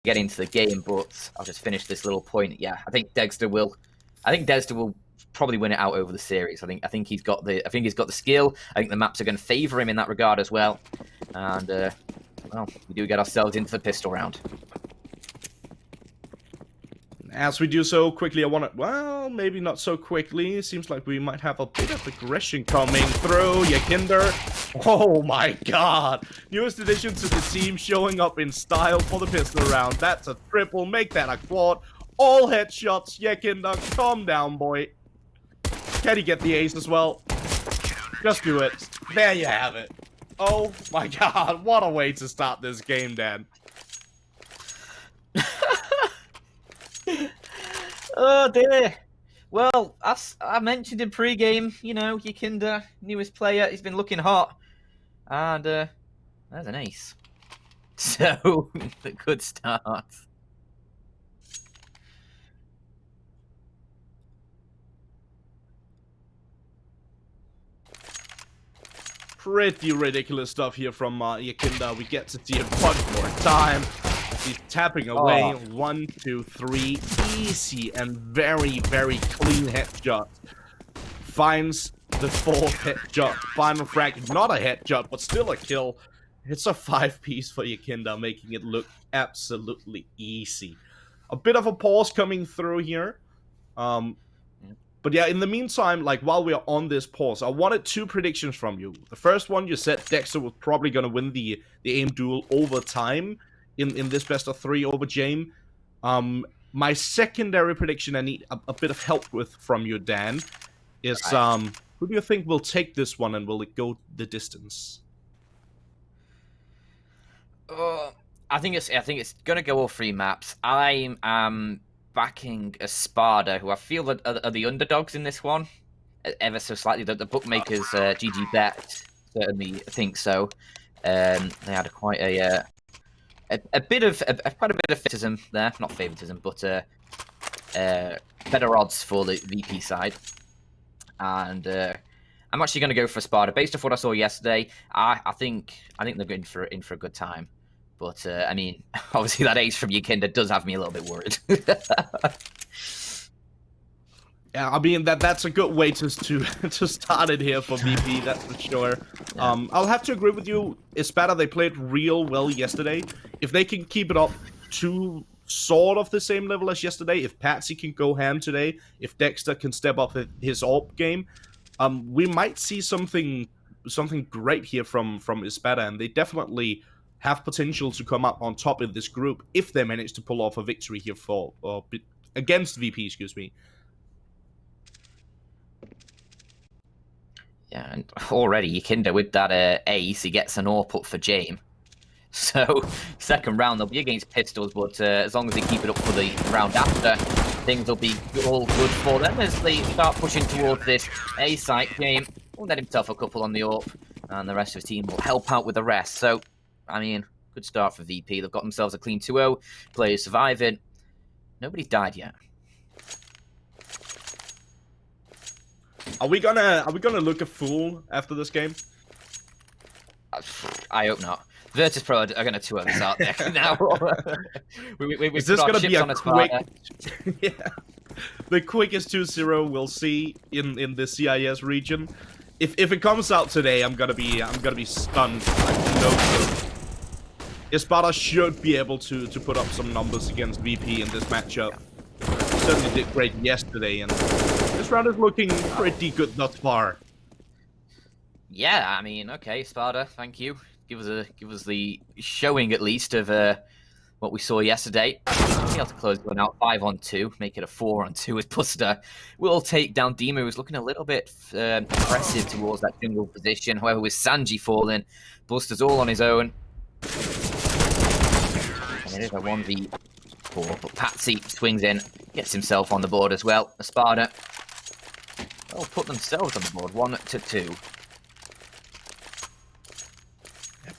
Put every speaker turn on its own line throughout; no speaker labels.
get into the game, but I'll just finish this little point. Yeah, I think Dexter will probably win it out over the series. I think he's got the skill. I think the maps are going to favour him in that regard as well. And well, we do get ourselves into the pistol round.
As we do so quickly, I want to, well, maybe not so quickly. It seems like we might have a bit of aggression coming through. Yakinder. Oh my god. Newest addition to the team, showing up in style for the pistol round. That's a triple. Make that a quad. All headshots. Yakinder, calm down, boy. Can he get the ace as well? Just do it. There you have it. Oh my god. What a way to start this game, Dan.
Oh dear. Well, as I mentioned in pre-game, you know, Yakinder, newest player, he's been looking hot. And there's an ace. So, a good start.
Pretty ridiculous stuff here from Yakinder. We get to see it much more time. He's tapping away.
Oh.
1, 2, 3. Easy and very, very clean headshot. Finds the 4th headshot. Final frag. Not a headshot, but still a kill. It's a 5-piece for Yakinder, making it look absolutely easy. A bit of a pause coming through here. But yeah, in the meantime, like, while we are on this pause, I wanted 2 predictions from you. The first one, you said Dexter was probably going to win the aim duel over time in this best of 3 over Jame. My secondary prediction I need a bit of help with from you, Dan, is who do you think will take this one, and will it go the distance?
I think it's gonna go all 3 maps. I'm backing Espada, who I feel are the underdogs in this one, ever so slightly. The bookmakers, GG Bet, certainly think so. They had quite a bit of favoritism there, not favoritism, but better odds for the VP side. And I'm actually going to go for Espada based off what I saw yesterday. I think they're going in for a good time. But I mean, obviously that ace from Yakinder does have me a little bit worried.
Yeah, I mean that's a good way to start it here for VP, that's for sure. Yeah. I'll have to agree with you. Espada, they played real well yesterday. If they can keep it up to sort of the same level as yesterday, if Patsy can go ham today, if Dexter can step up his AWP game, we might see something great here from Espada, and they definitely have potential to come up on top in this group if they manage to pull off a victory here against VP, excuse me.
Yeah, and already Yakinder with that ace, he gets an AWP up for Jame. So, second round they'll be against pistols, but as long as they keep it up for the round after, things will be all good for them as they start pushing towards this A site. Jame will let himself a couple on the AWP, and the rest of the team will help out with the rest. So, I mean, good start for VP. They've got themselves a clean 2-0. Players surviving. Nobody's died yet.
Are we gonna look a fool after this game?
I hope not. Virtus.pro are going to 2-0 this out there now.
Is this going to be a quick? Yeah, the quickest 2-0 we'll see in the CIS region. If it comes out today, I'm gonna be stunned. Espada should be able to put up some numbers against VP in this matchup. Certainly did great yesterday, and this round is looking pretty good thus far.
Yeah, I mean, okay, Espada, thank you. Give us the showing at least of what we saw yesterday. Be able to close one out 5-on-2, make it a 4-on-2 as Buster will take down Dima, who's looking a little bit aggressive towards that jungle position. However, with Sanji falling, Buster's all on his own. And it is a 1v4, but Patsy swings in, gets himself on the board as well. Espada will put themselves on the board, 1-2.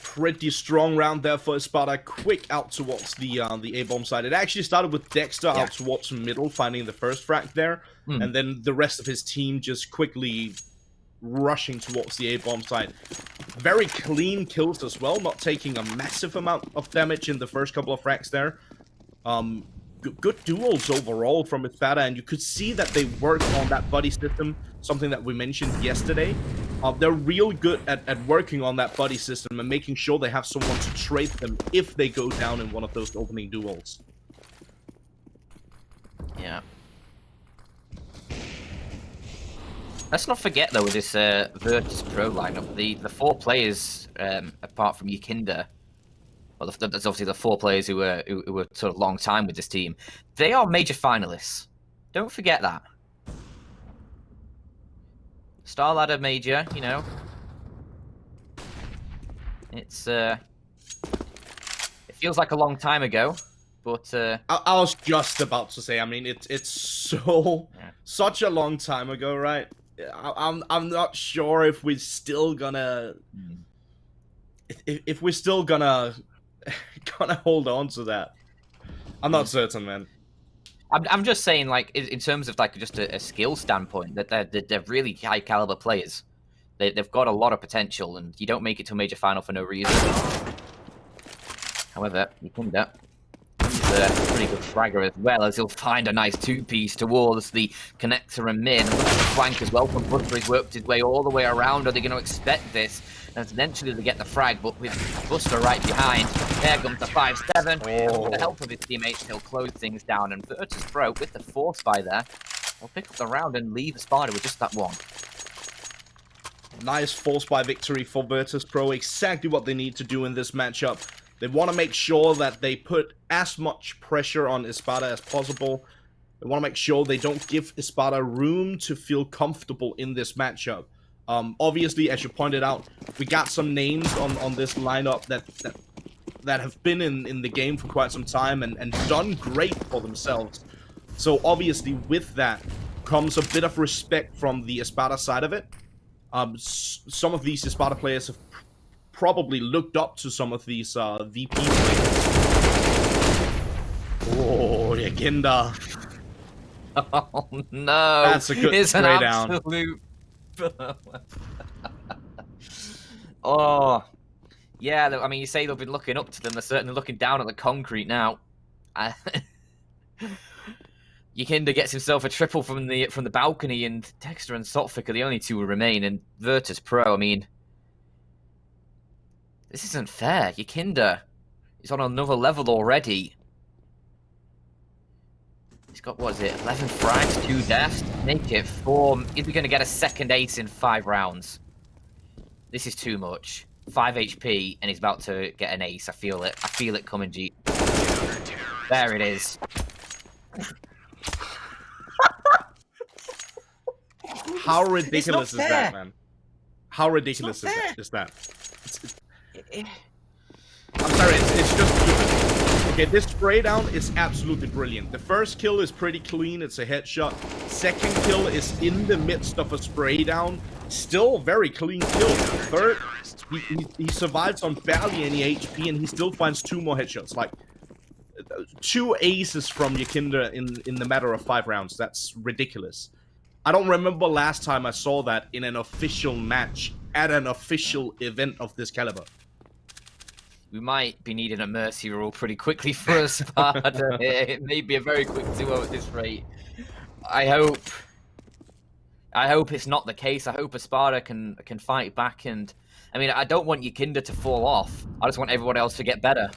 Pretty strong round there for Espada. Quick out towards the A-bomb side. It actually started with Dexter out towards middle, finding the first frag there, and then the rest of his team just quickly rushing towards the A-bomb side. Very clean kills as well, not taking a massive amount of damage in the first couple of frags there. Good duels overall from Espada, and you could see that they work on that buddy system, something that we mentioned yesterday. They're real good at working on that buddy system and making sure they have someone to trade them if they go down in one of those opening duels.
Yeah. Let's not forget, though, with this Virtus.pro lineup, the 4 players, apart from Yakinda, well, there's obviously the 4 players who were sort of long time with this team. They are major finalists. Don't forget that. Star Ladder major, you know. It's it feels like a long time ago, but
I was just about to say. I mean, it's such a long time ago, right? I'm not sure if we're still gonna if we're still gonna hold on to that. I'm not certain, man.
I'm just saying, like, in terms of like just a skill standpoint, that they're really high caliber players. They've got a lot of potential, and you don't make it to a major final for no reason. However, Yakinda, he's a pretty good fragger as well, as he'll find a nice 2-piece towards the connector and mid. And look at the flank as well from Buster. He's worked his way all the way around. Are they going to expect this? And eventually they get the frag, but with Buster right behind, there comes the 5-7. With the help of his teammates, he'll close things down. And Virtus.pro, with the force by there, will pick up the round and leave Espada with just that one.
Nice force by victory for Virtus.pro. Exactly what they need to do in this matchup. They want to make sure that they put as much pressure on Espada as possible. They want to make sure they don't give Espada room to feel comfortable in this matchup. Obviously, as you pointed out, we got some names on this lineup that have been in the game for quite some time and done great for themselves. So obviously, with that comes a bit of respect from the Espada side of it. Some of these Espada players have probably looked up to some of these VP players. Oh, Yakinda.
Oh no!
That's a good spray down.
Absolute... Oh, yeah. I mean, you say they've been looking up to them. They're certainly looking down at the concrete now. Yakinda gets himself a triple from the balcony, and Dexter and Sotfik are the only 2 who remain. And Virtus.pro, I mean, this isn't fair. Yakinda is on another level already. He's got, what is it, 11 frags, 2 deaths, make it 4. Is he going to get a second ace in 5 rounds? This is too much. 5 HP, and he's about to get an ace. I feel it. I feel it coming, G. There it is.
How ridiculous is that, man? How ridiculous is that? I'm sorry, it's just stupid. Okay, this spray down is absolutely brilliant. The first kill is pretty clean, it's a headshot. Second kill is in the midst of a spray down. Still very clean kill. Third, he survives on barely any HP and he still finds 2 more headshots. Like, 2 aces from Yakinda in the matter of 5 rounds. That's ridiculous. I don't remember last time I saw that in an official match at an official event of this caliber.
We might be needing a mercy rule pretty quickly for Espada. It may be a very quick 2-0 at this rate. I hope it's not the case. I hope Espada can fight back. And I mean, I don't want Yakinda to fall off. I just want everyone else to get better.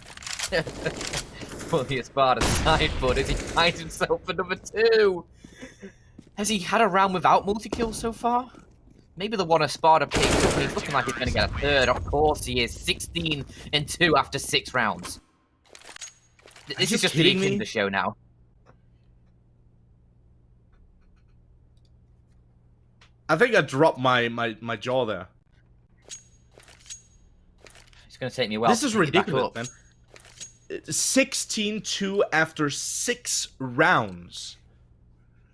For the Espada side, but as he finds himself another 2. Has he had a round without multi-kills so far? Maybe the one Espada picked up, and he's looking like he's going to get a 3rd. Of course he is. 16 and 2 after 6 rounds. This is just the Yakinda show now.
I think I dropped my jaw there.
It's going to take me a while.
This is ridiculous, man. 16-2 after 6 rounds.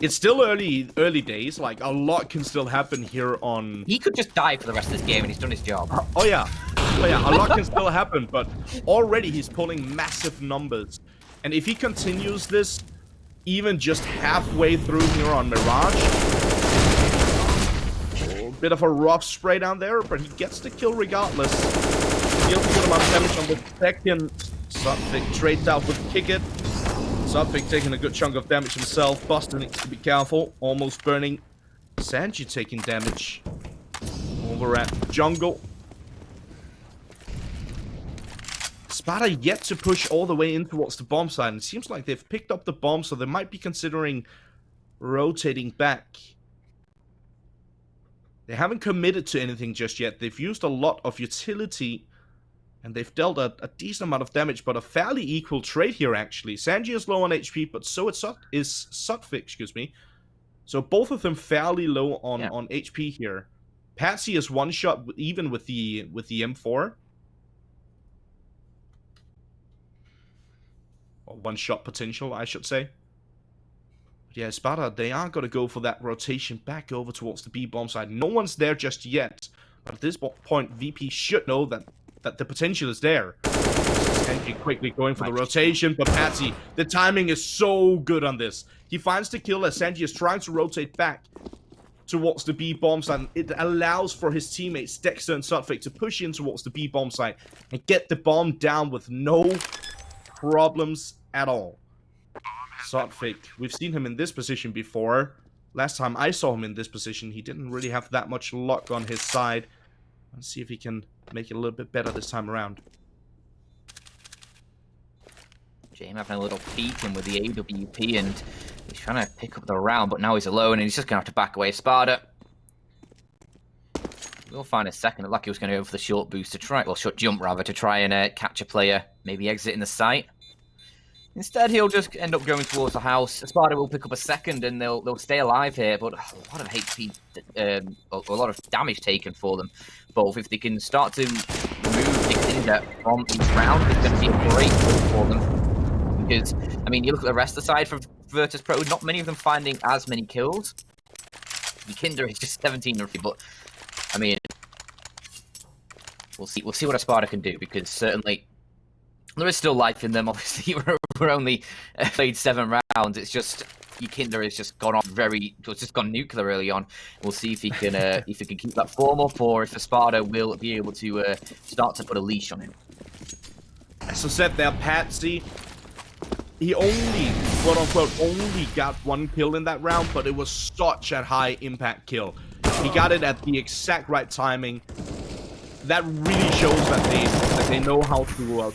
It's still early days. Like, a lot can still happen here on...
He could just die for the rest of this game and he's done his job.
Oh yeah. A lot can still happen, but already he's pulling massive numbers. And if he continues this, even just halfway through here on Mirage... A bit of a rough spray down there, but he gets the kill regardless. Deals a good amount of damage on the second. Sotfik trades out with Kick It. Sudvik taking a good chunk of damage himself. Buster needs to be careful. Almost burning. Sanji taking damage. Over at jungle. Espada yet to push all the way in towards the bomb side. It seems like they've picked up the bomb, so they might be considering rotating back. They haven't committed to anything just yet. They've used a lot of utility, and they've dealt a decent amount of damage, but a fairly equal trade here, actually. Sanji is low on HP, but so is Sudvik, excuse me. So both of them fairly low on HP here. Patsy is one shot even with the M4. Or one shot potential, I should say. But yeah, Espada, they are going to go for that rotation back over towards the B-bomb side. No one's there just yet. But at this point, VP should know that the potential is there. Sanji quickly going for the rotation, but Patsy, the timing is so good on this. He finds the kill as Sanji is trying to rotate back towards the B-bomb side. It allows for his teammates, Dexter and Sudvik, to push in towards the B-bomb side and get the bomb down with no problems at all. Sudvik, we've seen him in this position before. Last time I saw him in this position, he didn't really have that much luck on his side. Let's see if he can make it a little bit better this time around.
James having a little peek in with the AWP, and he's trying to pick up the round, but now he's alone, and he's just going to have to back away. Espada. We'll find a second. Like he was going to go for the short boost to try, well, short jump rather, to try and catch a player, maybe exit in the site. Instead, he'll just end up going towards the house. Espada will pick up a second, and they'll stay alive here, but a lot of HP, a lot of damage taken for them both. If they can start to remove the Kinder from each round, it's going to be a great win for them. Because, I mean, you look at the rest of the side for Virtus.pro, not many of them finding as many kills. The Kinder is just 17 already, but, I mean, we'll see what Espada can do, because certainly there is still life in them. Obviously, we're only played 7 rounds. It's just Kinder has just gone on it's just gone nuclear early on. We'll see if he can keep that form up, or if Espada will be able to start to put a leash on him.
As I said there, Patsy, he only, quote unquote, only got 1 kill in that round, but it was such a high impact kill. He got it at the exact right timing. That really shows that they know how to work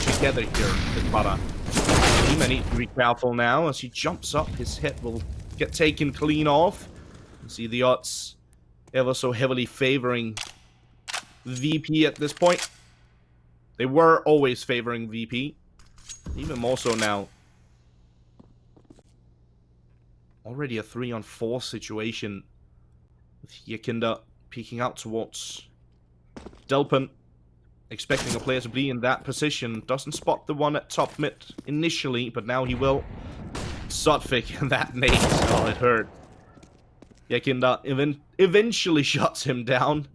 together here, Espada. He needs to be careful now as he jumps up. His head will get taken clean off. You see the odds ever so heavily favoring VP at this point. They were always favoring VP, even more so now. Already a 3-on-4 situation with Yakinda peeking out towards Delpin, expecting a player to be in that position. Doesn't spot the one at top mid initially, but now he will. Sudvik and that nade. Oh, it hurt. Yakinda eventually shuts him down.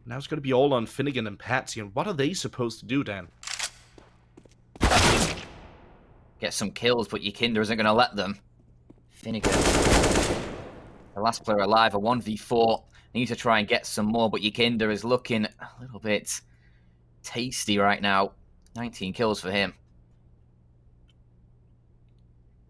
Now it's going to be all on Finnegan and Patsy. And what are they supposed to do, Dan?
Get some kills, but Yakinda isn't going to let them. Finnegan, the last player alive, a 1v4. Need to try and get some more, but Yakinda is looking a little bit tasty right now. 19 kills for him.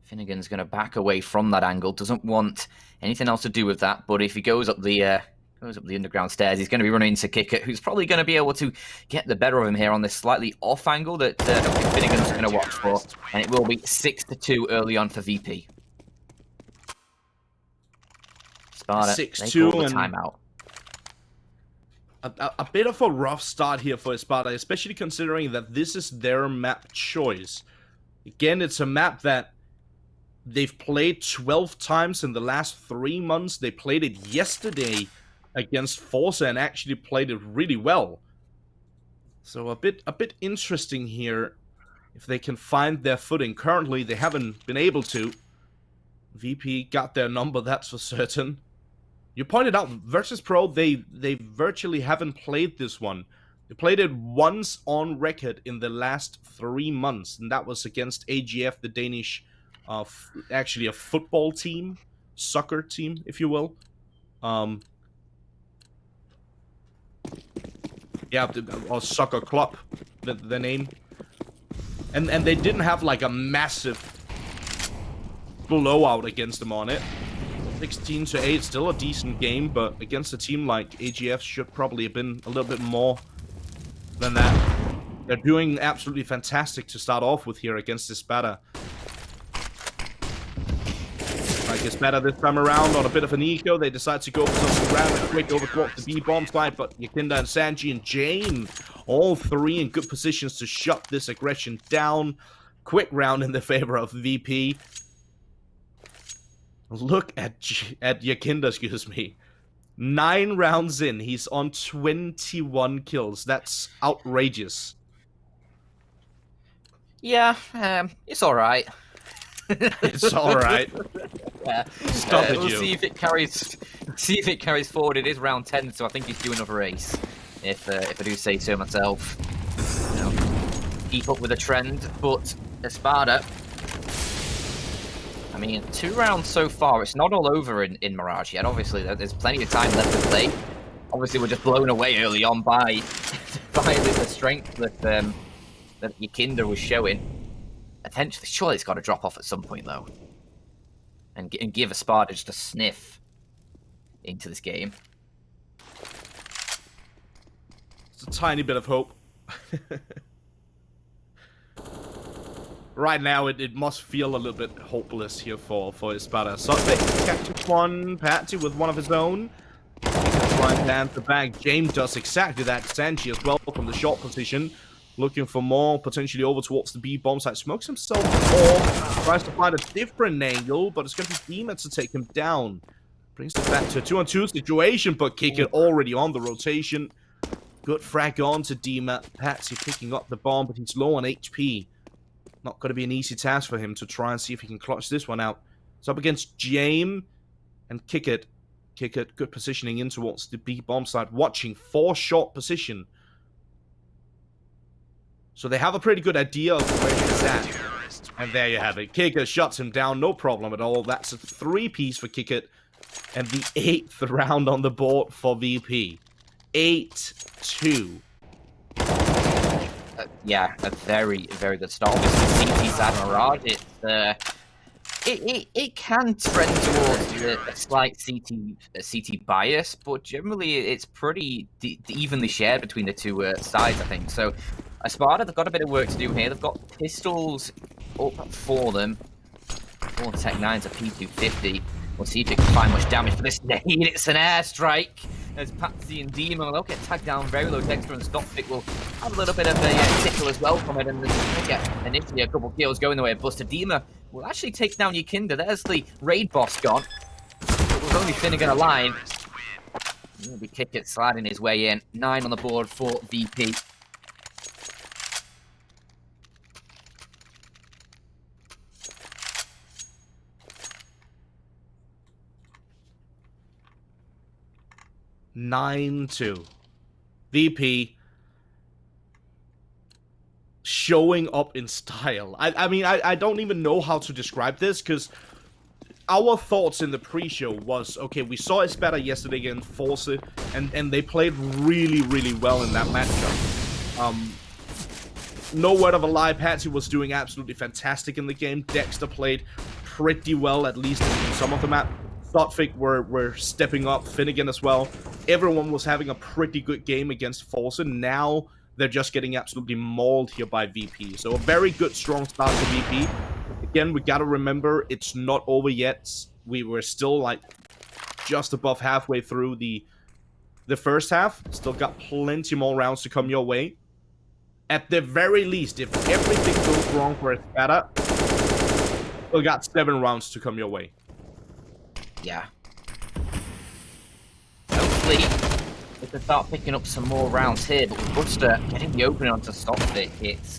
Finnegan's going to back away from that angle. Doesn't want anything else to do with that, but if he goes up the underground stairs, he's going to be running into Kicker, who's probably going to be able to get the better of him here on this slightly off angle that Finnegan's going to watch for, and it will be 6-2 early on for VP.
6-2 and
timeout.
A bit of a rough start here for Espada, especially considering that this is their map choice. Again, it's a map that they've played 12 times in the last 3 months. They played it yesterday against Forza and actually played it really well. So a bit interesting here if they can find their footing. Currently, they haven't been able to. VP got their number, that's for certain. You pointed out, Virtus.pro, they virtually haven't played this one. They played it once on record in the last 3 months, and that was against AGF, the Danish, actually a football team, soccer team, if you will. Yeah, or soccer club, the name. And they didn't have like a massive blowout against them on it. 16-8, still a decent game, but against a team like AGF should probably have been a little bit more than that. They're doing absolutely fantastic to start off with here against Espada. Like Espada this time around on a bit of an eco, they decide to go for something random quick over towards the B-bomb side, but Yakinda and Sanji and Jane, all three in good positions to shut this aggression down. Quick round in the favor of VP. Look at Yakinda, excuse me. 9 rounds in, he's on 21 kills. That's outrageous.
Yeah, it's all right.
It's all right.
Yeah.
Stop it,
we'll
you.
see if it carries. See if it carries forward. It is round 10, so I think he's due another ace. If I do say so myself. You know, keep up with the trend, but Espada. I mean, 2 rounds so far. It's not all over in Mirage yet. Obviously, there's plenty of time left to play. Obviously, we're just blown away early on by the strength that Yakinda was showing. Potentially, surely it's got to drop off at some point, though. And give Espada just a sniff into this game.
It's a tiny bit of hope. Right now, it must feel a little bit hopeless here for Espada. Suspect catches one, Patsy with one of his own. He can try and land the bag. James does exactly that. Sanji as well from the short position. Looking for more, potentially over towards the B-bomb side. Smokes himself off. Tries to find a different angle, but it's going to be Demon to take him down. Brings it back to a 2-on-2 situation, but Kick It already on the rotation. Good frag on to Dima. Patsy picking up the bomb, but he's low on HP. Not going to be an easy task for him to try and see if he can clutch this one out. It's up against James and Kick It. Kick It, good positioning in towards the B-bomb side. Watching 4 short position. So they have a pretty good idea of where he's at. And there you have it. Kick It shuts him down, no problem at all. That's a 3-piece for Kick It. And the 8th round on the board for VP. 8-2.
Yeah, a very, very good start. Obviously, CT side Mirage, it can trend towards a slight CT bias, but generally it's pretty evenly shared between the two sides, I think. So, Espada, they've got a bit of work to do here. They've got pistols up for them. 4 Tech 9s, a P250. We'll see if it can find much damage for this nade. It's an airstrike. As Patsy and Demo, they'll get tagged down very low. Dexter and Stockpick will have a little bit of a tickle as well from it, and they'll get initially a couple kills going the way of Buster. Dema will actually take down Yakinda. There's the raid boss gone. It was only Finnegan alive. Maybe Kick It sliding his way in. 9 on the board for VP.
(9-2). VP showing up in style. I mean, I don't even know how to describe this, because our thoughts in the pre-show was, okay, we saw Espada yesterday against Force, and they played really, really well in that matchup. No word of a lie, Patsy was doing absolutely fantastic in the game. Dexter played pretty well, at least in some of the map. Thoughtfik were stepping up, Finnegan as well. Everyone was having a pretty good game against Forza. Now they're just getting absolutely mauled here by VP. So a very good, strong start for VP. Again, we gotta remember, it's not over yet. We were still like just above halfway through the first half. Still got plenty more rounds to come your way. At the very least, if everything goes wrong for Espada, still got 7 rounds to come your way.
Yeah. Hopefully, we can start picking up some more rounds here, but with Buster getting the opening onto Stockpick, it's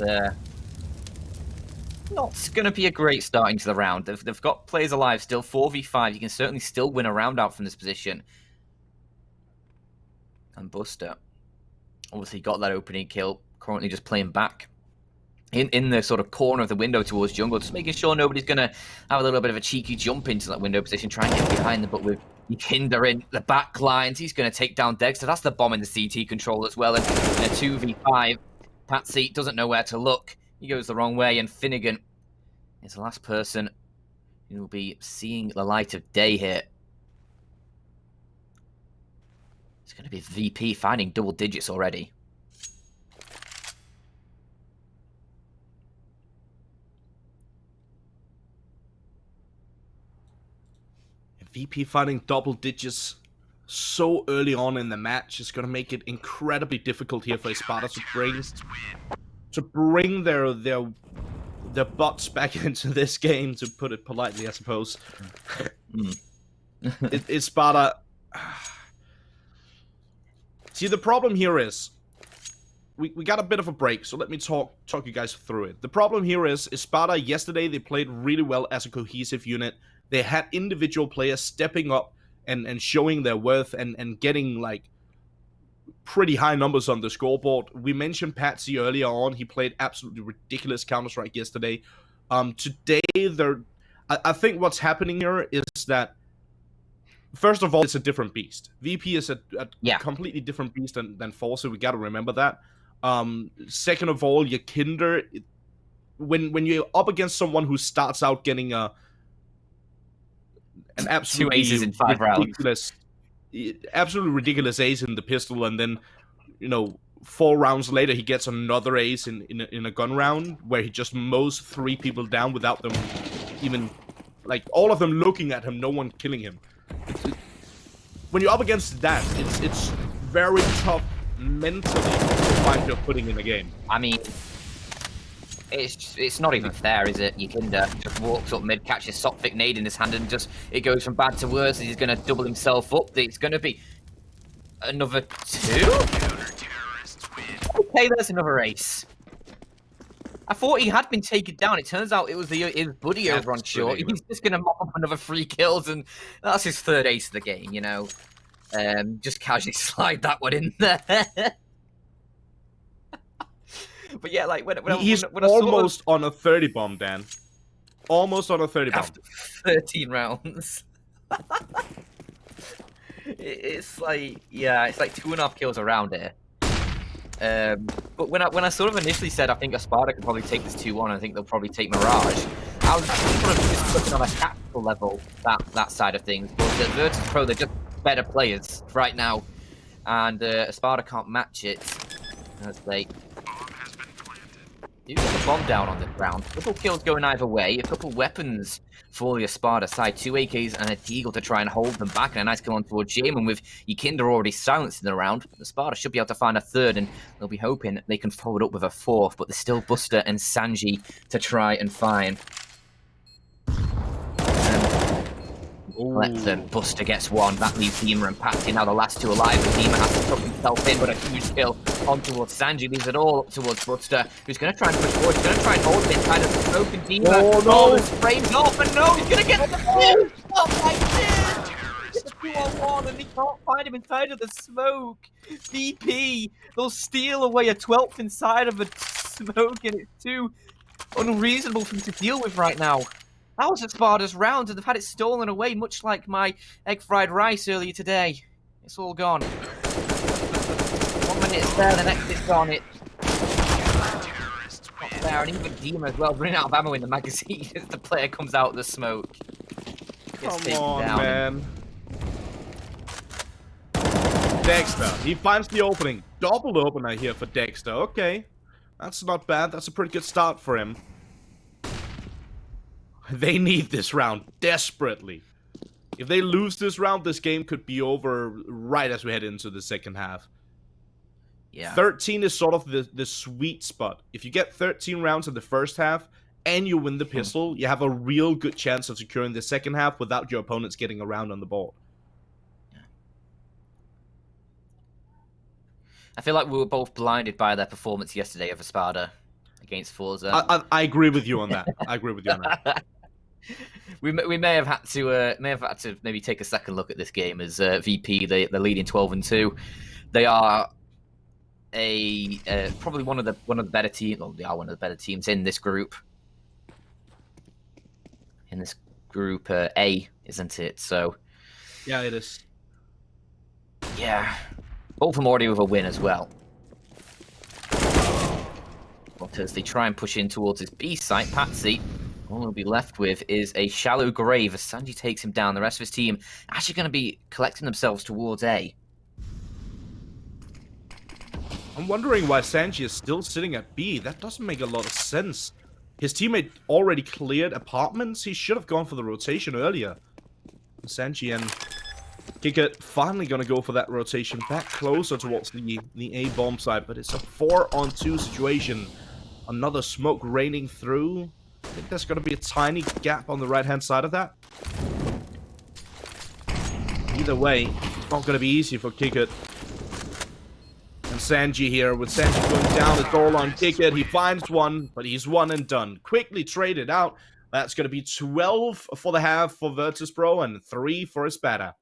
not going to be a great start into the round. They've got players alive still, 4v5. You can certainly still win a round out from this position. And Buster obviously got that opening kill, currently just playing back in the sort of corner of the window towards jungle, just making sure nobody's going to have a little bit of a cheeky jump into that window position, try and get behind them, but with Yakinda in the back lines, he's going to take down Dexter. That's the bomb in the CT control as well, and in a 2v5, Patsy doesn't know where to look. He goes the wrong way, and Finnegan is the last person who will be seeing the light of day here. It's going to be VP finding double digits already.
VP finding double digits so early on in the match is going to make it incredibly difficult here for Espada to bring their butts back into this game, to put it politely, I suppose. Espada. See, the problem here is we got a bit of a break, so let me talk you guys through it. The problem here is Espada yesterday, they played really well as a cohesive unit. They had individual players stepping up and showing their worth and getting like pretty high numbers on the scoreboard. We mentioned Patsy earlier on. He played absolutely ridiculous Counter-Strike yesterday. Today, I think what's happening here is that, first of all, it's a different beast. VP is a completely different beast than Forza. We got to remember that. Second of all, your Kinder, when you're up against someone who starts out getting an absolutely
2 aces in 5 rounds.
Absolutely ridiculous ace in the pistol, and then, 4 rounds later he gets another ace in a gun round where he just mows 3 people down without them even, like, all of them looking at him, no one killing him. When you're up against that, it's very tough mentally to find your footing in the game.
I mean, it's not even fair, is it? Yikinda just walks up mid, catches Sophic nade in his hand, and just it goes from bad to worse. He's going to double himself up. It's going to be another 2. Okay, there's another ace. I thought he had been taken down. It turns out it was his buddy over on short. He's just going to mop up another 3 kills, and that's his 3rd ace of the game. Just casually slide that one in there. But yeah, like
he's almost on a 30 bomb, Dan. Almost on a 30 bomb.
After 13 rounds. It's like, yeah, it's like 2.5 kills around here. But when I sort of initially said I think Espada could probably take this 2-1, I think they'll probably take Mirage, I was sort of just looking on a tactical level, that side of things. But the Virtus.pro, they're just better players right now, and Espada can't match it as they do get the bomb down on the ground. A couple kills going either way, a couple weapons for the Espada side, 2 AKs and a Deagle to try and hold them back, and a nice kill on towards Jamin with Yikinda already silenced in the round. The Espada should be able to find a 3rd, and they'll be hoping they can follow it up with a 4th, but there's still Buster and Sanji to try and find. Let's Buster gets 1. That leaves Dima and Patsy now the last 2 alive. And Dima has to tuck himself in, but a huge kill on towards Sanji leaves it all up towards Buster, who's going to try and push forward. He's going to try and hold him inside of the smoke, and Dima.
Oh no!
This frames off, and no, he's going to get the 2! Oh my god! Get the 2-on-1, and he can't find him inside of the smoke. VP, they'll steal away a 12th inside of a smoke, and it's too unreasonable for him to deal with right now. That was Espada's round, and they've had it stolen away, much like my egg fried rice earlier today. It's all gone. 1 minute it's there, the next it's gone. It's not there, and even Dima as well, running out of ammo in the magazine as the player comes out of the smoke.
Come on, man. Dexter, he finds the opening. Double opener here for Dexter. Okay, that's not bad. That's a pretty good start for him. They need this round desperately. If they lose this round, this game could be over right as we head into the second half.
Yeah.
13 is sort of the sweet spot. If you get 13 rounds in the first half and you win the pistol, you have a real good chance of securing the second half without your opponents getting a round on the board.
I feel like we were both blinded by their performance yesterday of Espada against Forza.
I agree with you on that. I agree with you on that.
We may have had to maybe take a second look at this game as VP. They're leading 12-2. They are probably one of the better teams. Well, they are one of the better teams in this group. In this group A, isn't it? So
yeah, it is.
Yeah, both of them already with a win as well. But as they try and push in towards his B site, Patsy, all he'll be left with is a shallow grave as Sanji takes him down. The rest of his team actually going to be collecting themselves towards A.
I'm wondering why Sanji is still sitting at B. That doesn't make a lot of sense. His teammate already cleared apartments. He should have gone for the rotation earlier. Sanji and Kickert finally gonna go for that rotation back closer towards the A bomb site, but it's a 4-on-2 situation. Another smoke raining through. I think there's gonna be a tiny gap on the right-hand side of that. Either way, not gonna be easy for Kickert. And Sanji here, with Sanji going down, it's all on Kickert. He finds one, but he's one and done. Quickly traded out. That's gonna be 12 for the half for Virtus.pro and 3 for Espada.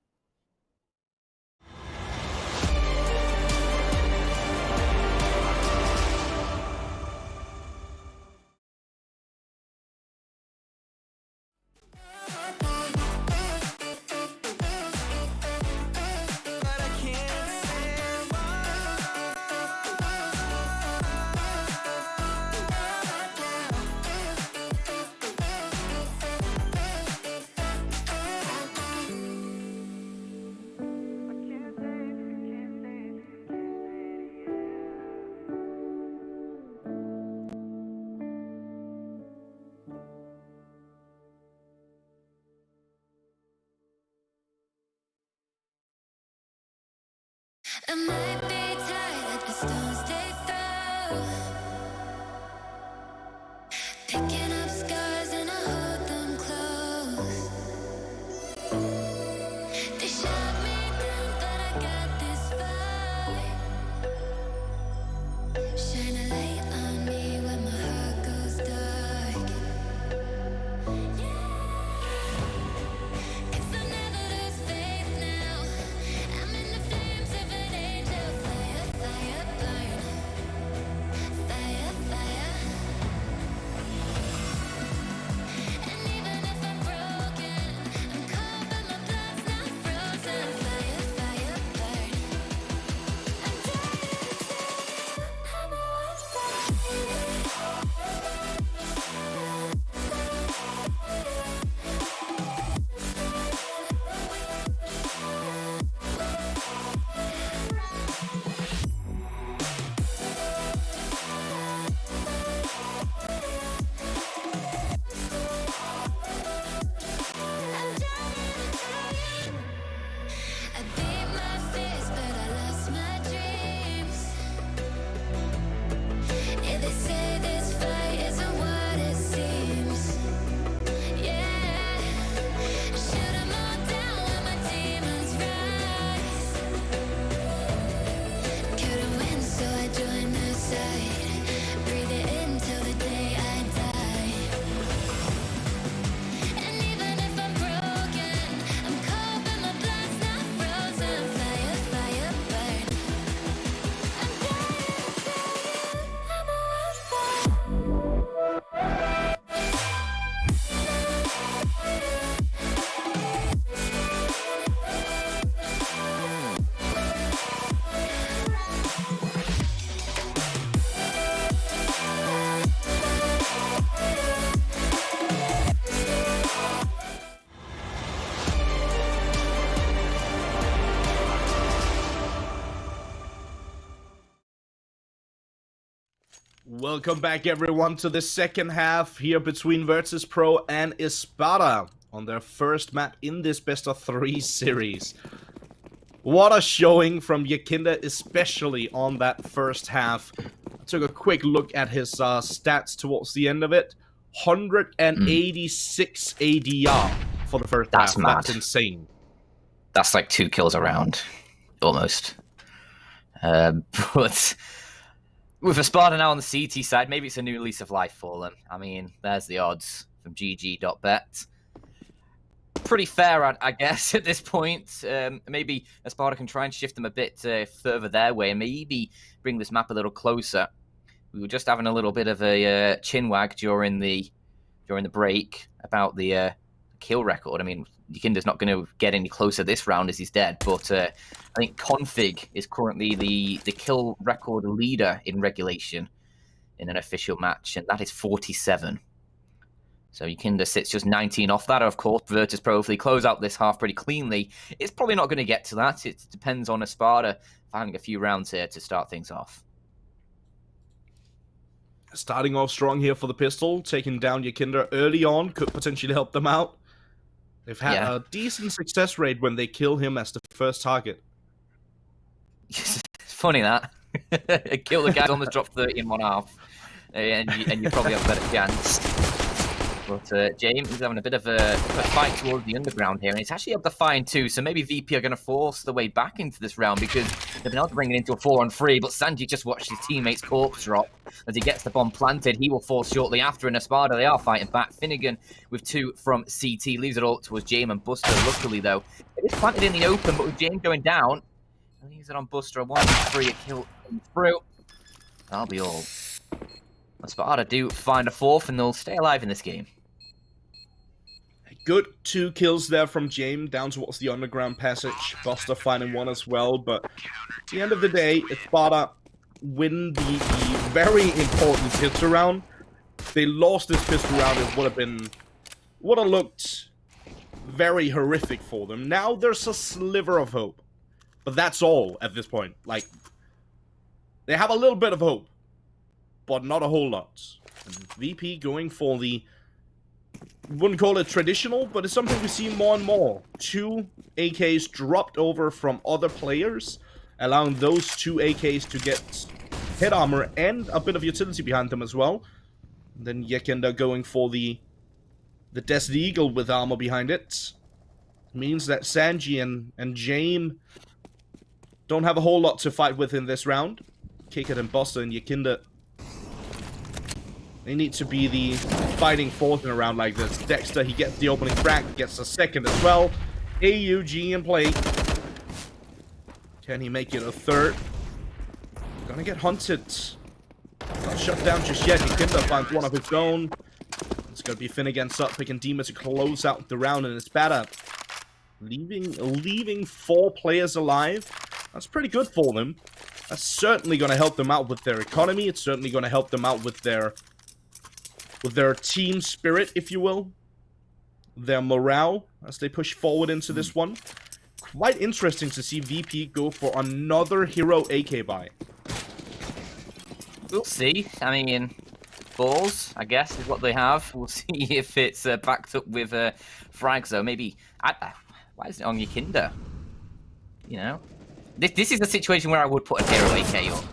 I might be tired, but still stay through. Picking up scars and I hold them close. They shot me down, but I got this fight. Shine a light on me when my heart goes dark. Yeah, 'cause I never lose faith now. I'm in the flames of an angel. Fire, fire, burn. Fire, fire. And even if I'm broken, I'm cold but my blood's not frozen. Fire, fire, burn. I'm dying to you, I'm a I beat my fears, but I lost my dreams. Yeah, they say this fight isn't what it seems. Yeah, I shoot 'em all down when my demons rise. Couldn't win, so I joined their side. Breathe it in till the day I die. And even if I'm broken, I'm cold but my blood's not frozen. Fire, fire, burn. I'm dying to you, I'm a wildfire.
Welcome back, everyone, to the second half here between Virtus.pro and Espada on their first map in this best-of-3 series. What a showing from Yakinda, especially on that first half. I took a quick look at his stats towards the end of it. 186 ADR for the first
That's
half.
mad.
That's insane.
That's like 2 kills a round, almost. But with Espada now on the CT side, maybe it's a new lease of life for them. I mean, there's the odds from GG.bet. Pretty fair, I guess, at this point. Maybe Espada can try and shift them a bit further their way and maybe bring this map a little closer. We were just having a little bit of a chin wag during the break about the kill record. I mean, Yakinda's not going to get any closer this round as he's dead, but I think Config is currently the kill record leader in regulation. in an official match, and that is 47. So Yikinda sits just 19 off that. Of course, Virtus.pro, if they close out this half pretty cleanly, it's probably not going to get to that. It depends on Espada finding a few rounds here to start things off.
Starting off strong here for the pistol, taking down Yikinda early on could potentially help them out. They've had a decent success rate when they kill him as the first target.
It's funny that. Kill the guy on the drop 30 in one half, and you probably have a better chance. But James is having a bit of a fight towards the underground here, and it's actually up to fine too, so maybe VP are going to force the way back into this round because they've been able to bring it into a 4-on-3, but Sanji just watched his teammate's corpse drop as he gets the bomb planted. He will fall shortly after, and Espada, they are fighting back. Finnegan with 2 from CT, leaves it all towards James and Buster. Luckily, though, it is planted in the open, but with James going down, leaves it on Buster. A 1-3, a kill through. That'll be all. Espada do find a 4th, and they'll stay alive in this game.
Good 2 kills there from James down towards the underground passage. Buster finding 1 as well, but at the end of the day, Espada win the very important pistol round. If they lost this pistol round, it would have looked very horrific for them. Now there's a sliver of hope, but that's all at this point. Like, they have a little bit of hope, but not a whole lot. And VP going for the, wouldn't call it traditional, but it's something we see more and more. 2 AKs dropped over from other players, allowing those 2 AKs to get head armor and a bit of utility behind them as well. And then Yikinda going for the Desert Eagle with armor behind it. Means that Sanji and James don't have a whole lot to fight with in this round. Kick it and Buster and Yikinda, they need to be the fighting force in a round like this. Dexter, he gets the opening frag, gets a second as well. AUG in play. Can he make it a 3rd? Gonna get hunted. Not shut down just yet. Yikinda finds 1 of his own. It's gonna be Finnegan, Sutpick, and Dima to close out the round, and Espada leaving 4 players alive. That's pretty good for them. That's certainly gonna help them out with their economy. It's certainly gonna help them out with their team spirit, if you will. Their morale as they push forward into this one. Quite interesting to see VP go for another hero AK buy.
We'll see. I mean, balls, I guess, is what they have. We'll see if it's backed up with frags, though. Maybe... why is it on Yikinda? You know? This is a situation where I would put a hero AK up.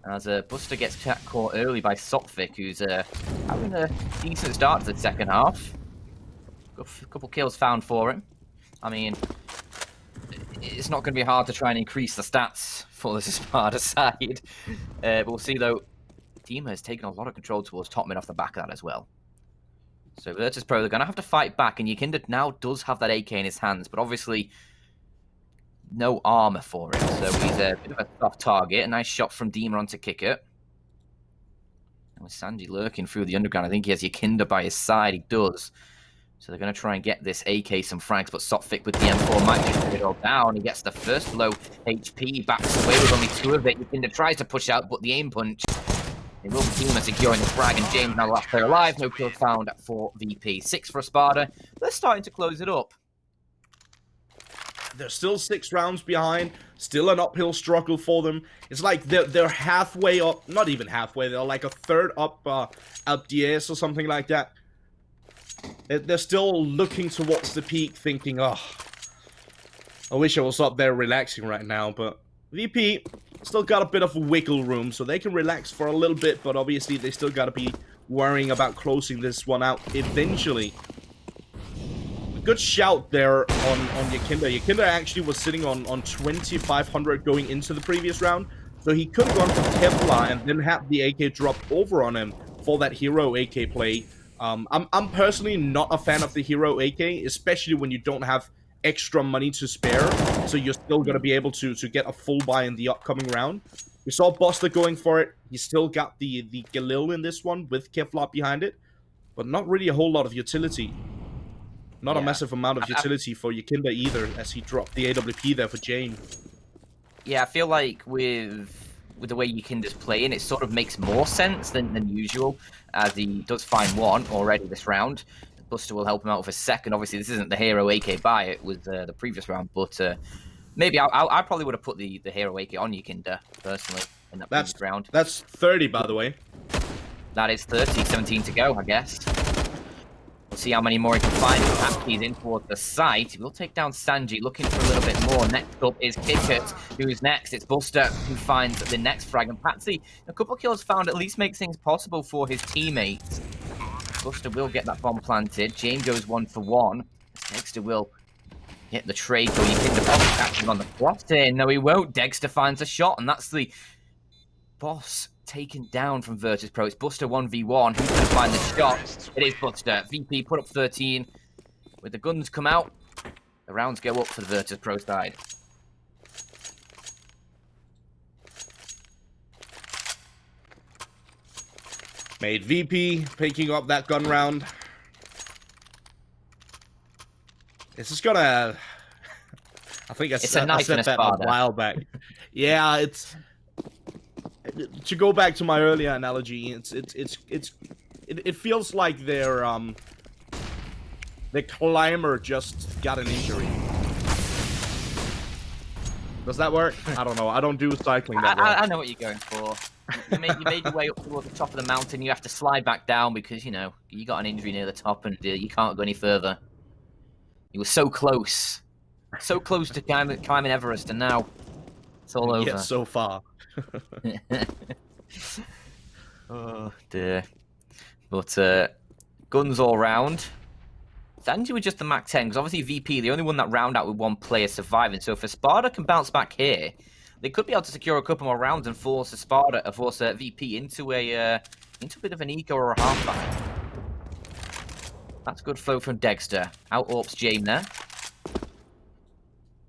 As Buster gets caught early by Sopvik, who's having a decent start to the second half. A couple kills found for him. I mean, it's not going to be hard to try and increase the stats for this Espada side. But we'll see, though. Dima has taken a lot of control towards top mid off the back of that as well. So Virtus.pro, they're going to have to fight back, and Yikinda now does have that AK in his hands, but obviously no armor for him, so he's a bit of a soft target. A nice shot from Dima on to kick it. And with Sanji lurking through the underground, I think he has Yikinda by his side. He does. So they're going to try and get this AK some frags, but Sopvik with the M4 might just put it all down. He gets the first low HP, backs away with only 2 of it. Yikinda tries to push out, but the aim punch. It will be Dima securing the frag, and James now the last player alive. No kill found for VP. 6 for Espada. They're starting to close it up.
They're still 6 rounds behind. Still an uphill struggle for them. It's like they're halfway up. Not even halfway. They're like a 3rd up DS or something like that. They're still looking towards the peak, thinking, oh, I wish I was up there relaxing right now. But VP still got a bit of wiggle room, so they can relax for a little bit. But obviously, they still got to be worrying about closing this one out eventually. Good shout there on Yikinda. Yikinda actually was sitting on 2,500 going into the previous round, so he could have gone for Kevlar and then have the AK drop over on him for that hero AK play. I'm personally not a fan of the hero AK, especially when you don't have extra money to spare, so you're still going to be able to get a full buy in the upcoming round. We saw Buster going for it. He still got the Galil in this one with Kevlar behind it, but not really a whole lot of utility. Not a massive amount of utility for Yikinda either, as he dropped the AWP there for Jane.
Yeah, I feel like with with the way Yikinda's playing, it sort of makes more sense than usual, as he does find one already this round. Buster will help him out with a second. Obviously, this isn't the hero AK buy, it was the previous round, but maybe I probably would have put the hero AK on Yikinda, personally, in that previous round.
That's 30, by the way.
That is 30, 17 to go, I guess. We'll see how many more he can find. He's in towards the site. He will take down Sanji, looking for a little bit more. Next up is Kickert. Who's next? It's Buster, who finds the next frag. And Patsy, a couple of kills found, at least makes things possible for his teammates. Buster will get that bomb planted. James goes 1 for 1. Dexter will hit the trade, so you can catch him on the cross here. No, he won't. Dexter finds a shot, and that's the boss taken down from Virtus.pro. It's Buster 1v1. Who's going to find the shot? It is Buster. VP put up 13. With the guns come out, the rounds go up for the Virtus.pro side.
Made VP picking up that gun round. This is gonna... I think I said that a while back. Yeah, it's... To go back to my earlier analogy, it feels like their climber just got an injury. Does that work? I don't know. I don't do cycling that well.
I know what you're going for. You made your way up towards the top of the mountain. You have to slide back down because, you know, you got an injury near the top and you can't go any further. You were so close. So close to climbing Everest, and now it's all over.
Yet so far.
Oh dear. But guns all round. Sanji with just the Mac 10, because obviously VP, the only one that round out with one player surviving. So if Espada can bounce back here, they could be able to secure a couple more rounds and force VP into a bit of an eco or a half fight. That's good flow from Dexter. Out orps James there.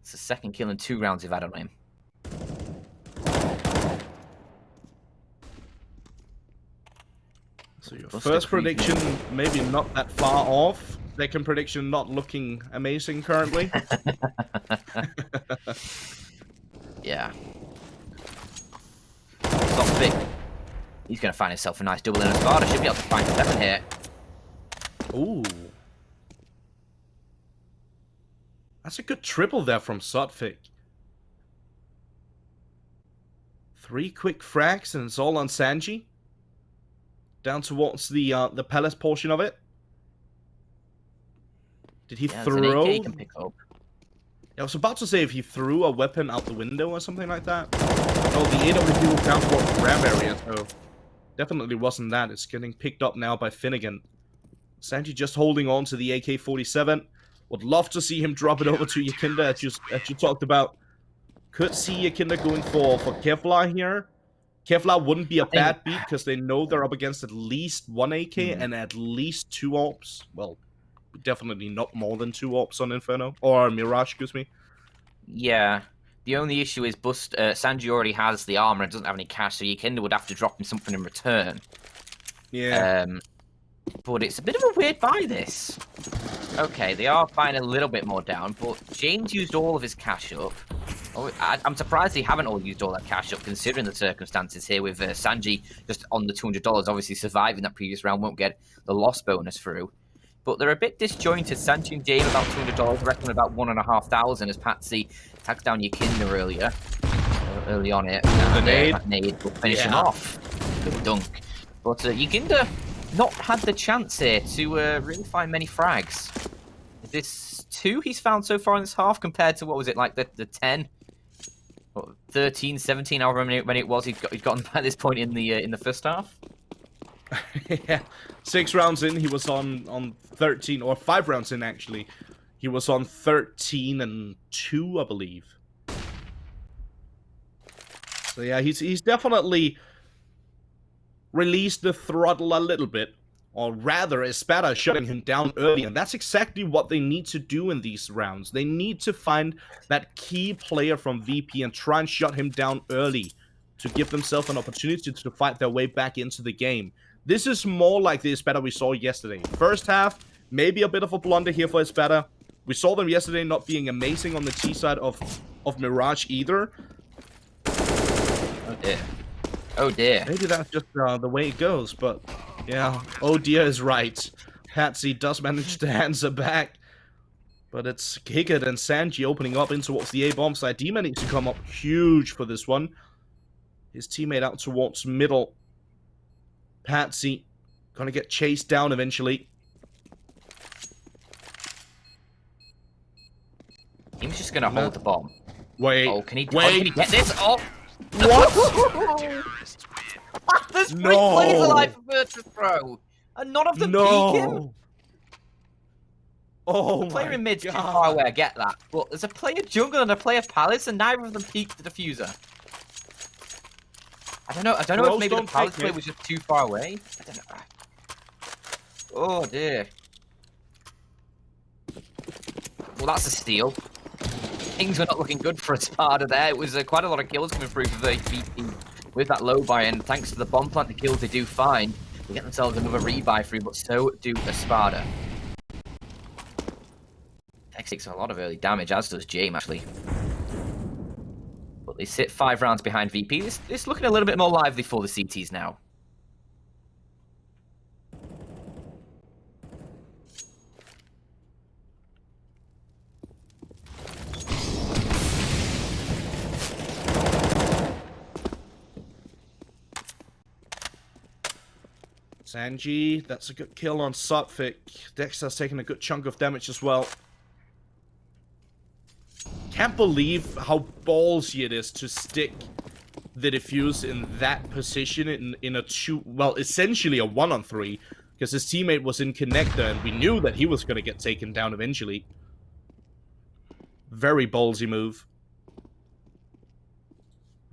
It's the second kill in 2 rounds they've had on him.
So your first prediction, maybe not that far off. Second prediction, not looking amazing currently.
Yeah. Big. He's going to find himself a nice double in Espada. Should be able to find 7 here.
Ooh. That's a good triple there from Sotfik. 3 quick frags and it's all on Sanji. Down towards the palace portion of it. Did he throw?
An AK can pick up.
I was about to say if he threw a weapon out the window or something like that. Oh, the AWP will count for grab area, so definitely wasn't that. It's getting picked up now by Finnegan. Sanji just holding on to the AK-47. Would love to see him drop it over to Yikinda, as you talked about. Could see Yikinda going for Kevlar here. Kevlar wouldn't be a bad beat because they know they're up against at least 1 AK and at least 2 AWPs. Well, definitely not more than 2 AWPs on Inferno. Or Mirage, excuse me.
Yeah. The only issue is Sanji already has the armor and doesn't have any cash, so Yikinda would have to drop him something in return.
Yeah.
But it's a bit of a weird buy, this. Okay, they are buying a little bit more down, but James used all of his cash up. Oh, I'm surprised they haven't all used all that cash up, considering the circumstances here with Sanji just on the $200. Obviously, surviving that previous round won't get the loss bonus through. But they're a bit disjointed. Sanji and James about $200, reckon about 1,500 as Patsy tags down Yikinda early on it. That nade will finish him off. Good dunk. But Yikinda not had the chance here to really find many frags. Is this 2 he's found so far in this half compared to, what was it, like the 10? What, 13, 17, however many it was he'd gotten by this point in the first half?
Yeah. 6 rounds in, he was on 13, or 5 rounds in, actually. He was on 13 and 2, I believe. So yeah, he's definitely released the throttle a little bit. Or rather, Espada shutting him down early. And that's exactly what they need to do in these rounds. They need to find that key player from VP and try and shut him down early to give themselves an opportunity to fight their way back into the game. This is more like the Espada we saw yesterday. First half, maybe a bit of a blunder here for Espada. We saw them yesterday not being amazing on the T side of Mirage either.
dear. Oh dear.
Maybe that's just the way it goes, but yeah, oh dear is right. Patsy does manage to answer back, but it's Kickett and Sanji opening up in towards the A-bomb side. Dima needs to come up huge for this one. His teammate out towards middle. Patsy gonna get chased down eventually.
He's just gonna hold the bomb.
Wait.
Oh, can he
Wait.
get this? Oh!
What?
There's 3
No.
players alive for Virtus.pro, and none of them peek him.
Oh my
Player in mid's too
God.
far away, I get that. But there's a player jungle and a player palace, and neither of them peeked the diffuser. I don't know
Bros
if maybe the
don't
palace
take
player
it.
was just too far away. I don't know. Oh dear. Well, that's a steal. Things were not looking good for Espada there. It was quite a lot of kills coming through for the VP with that low buy, and thanks to the bomb plant, the kills they do find, they get themselves another rebuy through, but so do Espada. X takes a lot of early damage, as does James, actually. But they sit 5 rounds behind VP. It's looking a little bit more lively for the CTs now.
Sanji, that's a good kill on Sutfik. Dexter's taking a good chunk of damage as well. Can't believe how ballsy it is to stick the defuse in that position in a essentially a 1-on-3, because his teammate was in connector and we knew that he was going to get taken down eventually. Very ballsy move.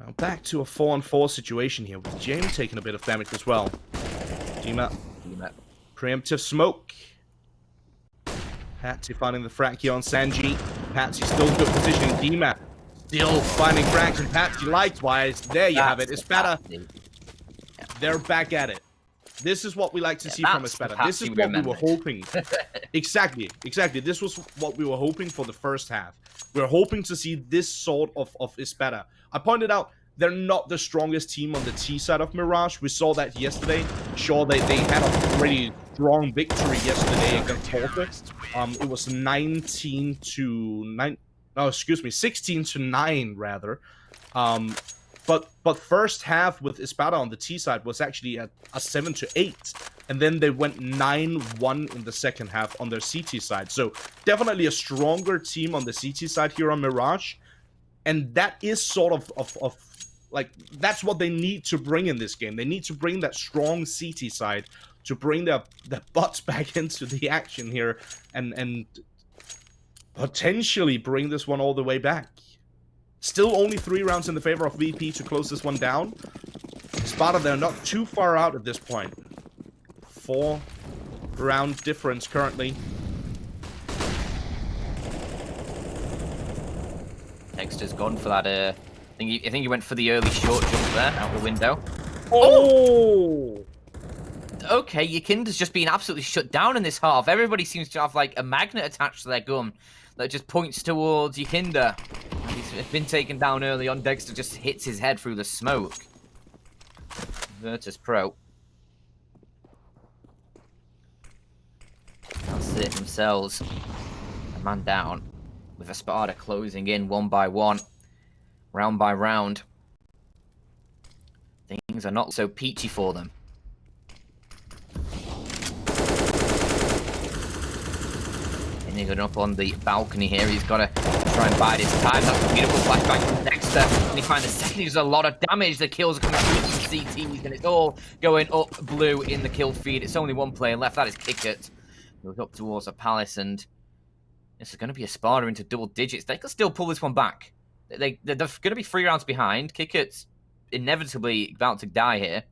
Now back to a 4-on-4 situation here with James taking a bit of damage as well. Dima. Preemptive smoke. Patsy finding the frag here on Sanji. Patsy still good positioning. Dima still finding frags, and Patsy likewise. There you have it. Espada. They're back at it. This is what we like to see from Espada. This is what we were hoping. Exactly. This was what we were hoping for the first half. We were hoping to see this sort of Espada. I pointed out they're not the strongest team on the T side of Mirage. We saw that yesterday. Sure, they had a pretty strong victory yesterday against Porter. It was 16 to 9 rather. But first half with Espada on the T side was actually a 7 to 8, and then they went 9-1 in the second half on their CT side. So definitely a stronger team on the CT side here on Mirage, and that is sort of like, that's what they need to bring in this game. They need to bring that strong CT side to bring their butts back into the action here and potentially bring this one all the way back. Still only 3 rounds in the favor of VP to close this one down. Espada, they're not too far out at this point. 4-round difference currently.
Dexter's gone for that. I think he went for the early short jump there out the window.
Oh!
Okay, Yakinda's just been absolutely shut down in this half. Everybody seems to have like a magnet attached to their gun that just points towards Yakinda. He's been taken down early on. Dexter just hits his head through the smoke. Virtus.pro. That's it themselves. A man down. With Espada closing in 1 by 1. Round by round. Things are not so peachy for them. Going up on the balcony here. He's got to try and bide his time. That's a beautiful flashbang from Dexter. And he finds a second. He does a lot of damage. The kills are coming through from CTs, and it's all going up blue in the kill feed. It's only 1 player left. That is Kickett. Goes up towards a palace, and this is going to be Espada into double digits. They can still pull this one back. They're going to be 3 rounds behind. Kickett's inevitably about to die here.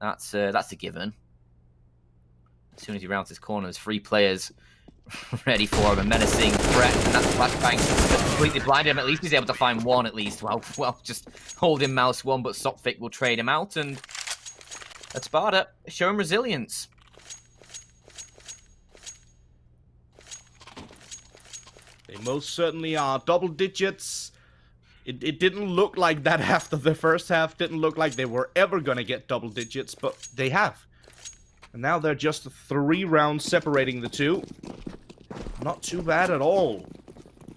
That's a given. As soon as he rounds his corner, there's 3 players ready for him, a menacing threat, and that flashbang completely blinded him. At least he's able to find 1 at least. Well, just holding mouse 1, but Sophic will trade him out, and Espada showing resilience.
They most certainly are. Double digits. It didn't look like that after the first half. Didn't look like they were ever gonna get double digits, but they have. And now they're just 3 rounds separating the two. Not too bad at all.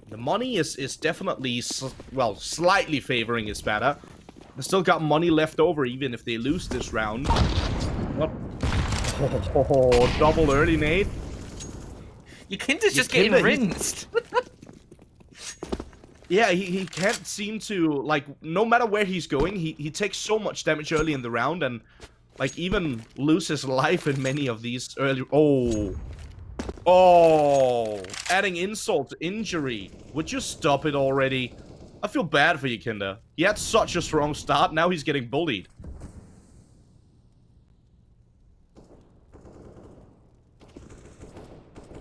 The money is definitely, well, slightly favoring Espada. They still got money left over even if they lose this round. What? Oh, double early nade.
Yakinda's just getting rinsed.
Yeah, he can't seem to, like, no matter where he's going, he takes so much damage early in the round and, like, even loses life in many of these early... Oh, adding insult to injury. Would you stop it already? I feel bad for Yakinda. He had such a strong start, now he's getting bullied.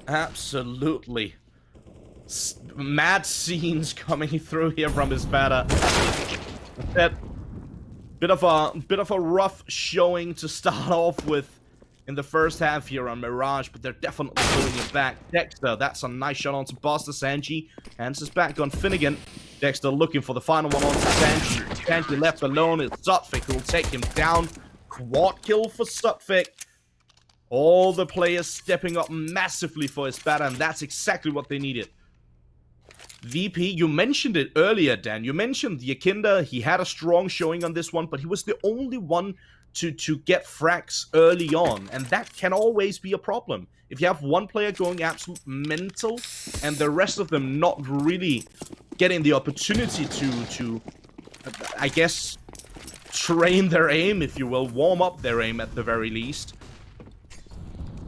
Absolutely. Mad scenes coming through here from Espada. That bit of a rough showing to start off with in the first half here on Mirage, but they're definitely pulling it back. Dexter, that's a nice shot onto Buster. Sanji hands his back on Finnegan. Dexter looking for the final one onto Sanji. Sanji left alone. It's Sutfik who will take him down. Quad kill for Sutfik. All the players stepping up massively for Espada, and that's exactly what they needed. VP, you mentioned it earlier, Dan. You mentioned Yakinda. He had a strong showing on this one, but he was the only one to get frags early on, and that can always be a problem. If you have one player going absolute mental, and the rest of them not really getting the opportunity to I guess, train their aim, if you will, warm up their aim at the very least,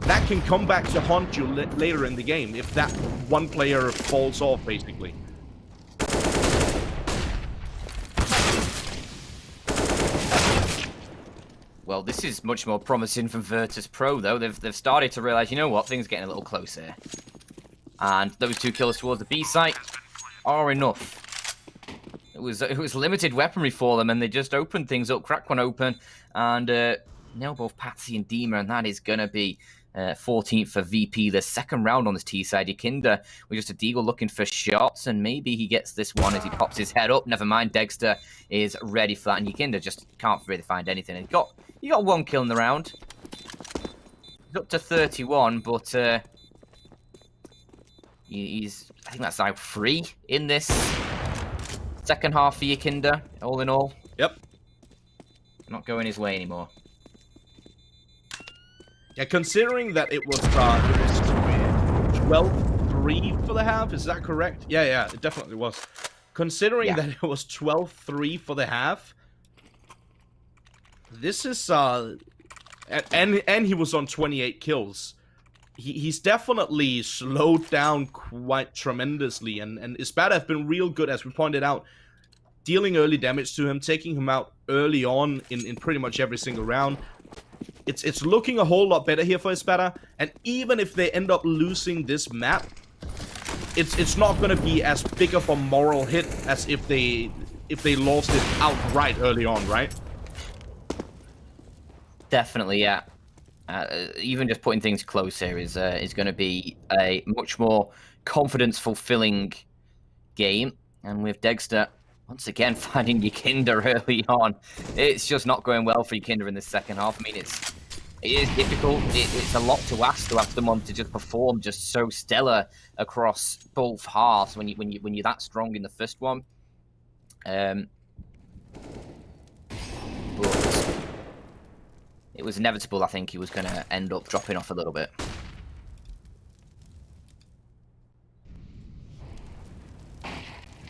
that can come back to haunt you later in the game, if that one player falls off, basically.
Well, this is much more promising from Virtus.pro, though. They've started to realize, you know what, things are getting a little close here. And those 2 kills towards the B site are enough. It was limited weaponry for them, and they just opened things up, cracked one open, and nailed both Patsy and Dima, and that is going to be 14th for VP, the second round on this T side. Yakinda with just a Deagle looking for shots, and maybe he gets this one as he pops his head up. Never mind, Dexter is ready for that, and Yakinda just can't really find anything. He got 1 kill in the round. He's up to 31, but he's, I think that's like 3 in this second half for Yakinda, all in all.
Yep.
Not going his way anymore.
Yeah, considering that it was 12-3 for the half, is that correct? Yeah, it definitely was. Considering that it was 12-3 for the half, this is and he was on 28 kills. He's definitely slowed down quite tremendously, and Espada have been real good, as we pointed out, dealing early damage to him, taking him out early on in pretty much every single round. It's looking a whole lot better here for Espada, and even if they end up losing this map, it's not going to be as big of a moral hit as if they lost it outright early on, right?
Definitely, yeah. Even just putting things close here is going to be a much more confidence-fulfilling game, and with Dexter once again finding Yakinda early on, it's just not going well for Yakinda in the second half. I mean, it is difficult. It's a lot to ask someone to just perform just so stellar across both halves when you're that strong in the first one. But it was inevitable. I think he was going to end up dropping off a little bit.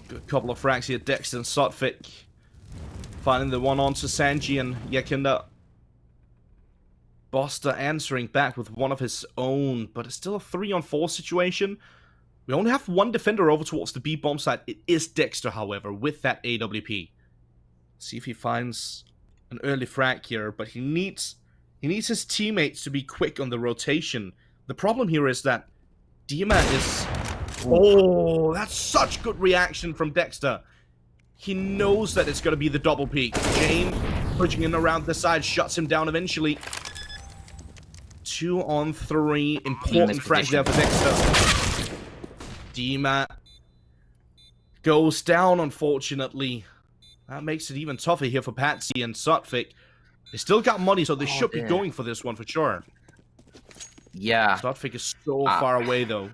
Good couple of frags here. Dexter and Sotfik finding the one onto Sanji and Yakinda. Buster answering back with one of his own, but it's still a 3-on-4 situation. We only have one defender over towards the B bomb side. It is Dexter, however, with that AWP. See if he finds an early frag here, but he needs his teammates to be quick on the rotation. The problem here is that Dima is... Oh, that's such good reaction from Dexter. He knows that it's going to be the double peak. Jane pushing in around the side, shuts him down eventually. 2-on-3, important frag there for Dexter. Dima goes down, unfortunately. That makes it even tougher here for Patsy and Sotfik. They still got money, so they should be going for this one for sure.
Yeah.
Sotfik is so far away, though.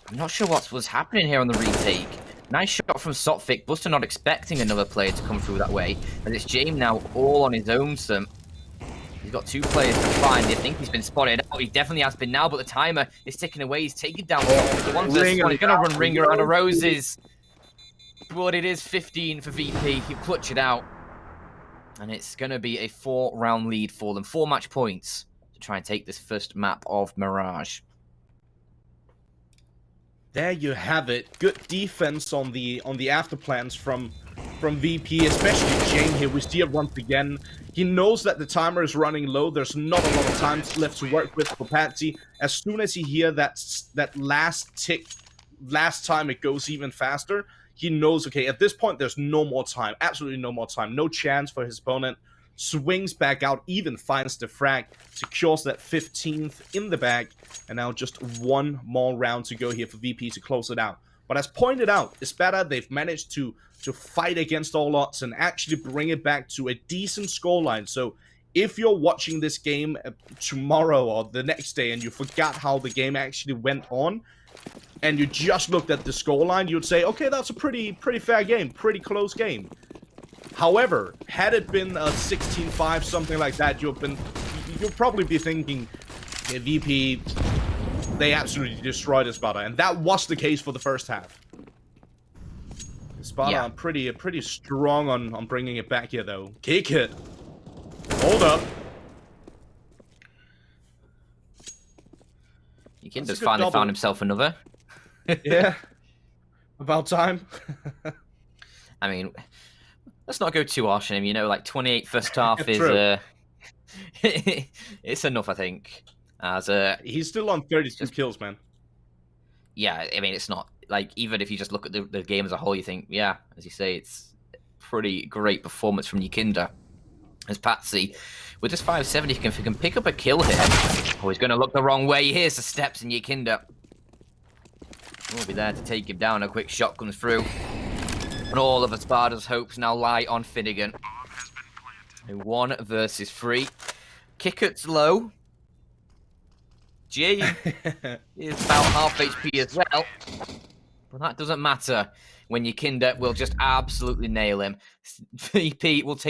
I'm not sure what was happening here on the retake. Nice shot from Sotfik. Buster not expecting another player to come through that way. And it's James now all on his own, so he's got 2 players to find. I think he's been spotted out. He definitely has been now, but the timer is ticking away. He's taken down the one versus one. He's going to run Ringer out of Roses. But it is 15 for VP. He'll clutch it out. And it's going to be a 4-round lead for them. 4 match points to try and take this first map of Mirage.
There you have it. Good defense on the after plans from VP, especially Jane here. We see it once again. He knows that the timer is running low. There's not a lot of time left to work with for Patsy. As soon as he hears that last tick, last time it goes even faster, he knows, okay, at this point, there's no more time. Absolutely no more time. No chance for his opponent. Swings back out, even finds the frag, secures that 15th in the bag, and now just 1 more round to go here for VP to close it out. But as pointed out, Espada, they've managed to fight against all odds and actually bring it back to a decent scoreline. So if you're watching this game tomorrow or the next day and you forgot how the game actually went on, and you just looked at the scoreline, you'd say, okay, that's a pretty fair game, pretty close game. However, had it been a 16-5, something like that, you'll probably be thinking, okay, VP, they absolutely destroyed Espada, and that was the case for the first half. Espada are pretty strong on bringing it back here, though. Kick it. Hold up.
Yukinda's finally found himself another.
Yeah. About time.
I mean, let's not go too harsh on him. You know, like 28 first half is it's enough, I think. As
he's still on 32 kills, man.
Yeah, I mean, it's not like, even if you just look at the game as a whole, you think, yeah, as you say, it's pretty great performance from Yukinda. As Patsy, with this 570, if he can pick up a kill here. Oh, he's going to look the wrong way. Here's the steps, and Yukinda will be there to take him down. A quick shot comes through. And all of Espada's hopes now lie on Finnegan. A 1 versus 3. Kickert's low. G is about half HP as well. But that doesn't matter when Yukinda will just absolutely nail him. VP will take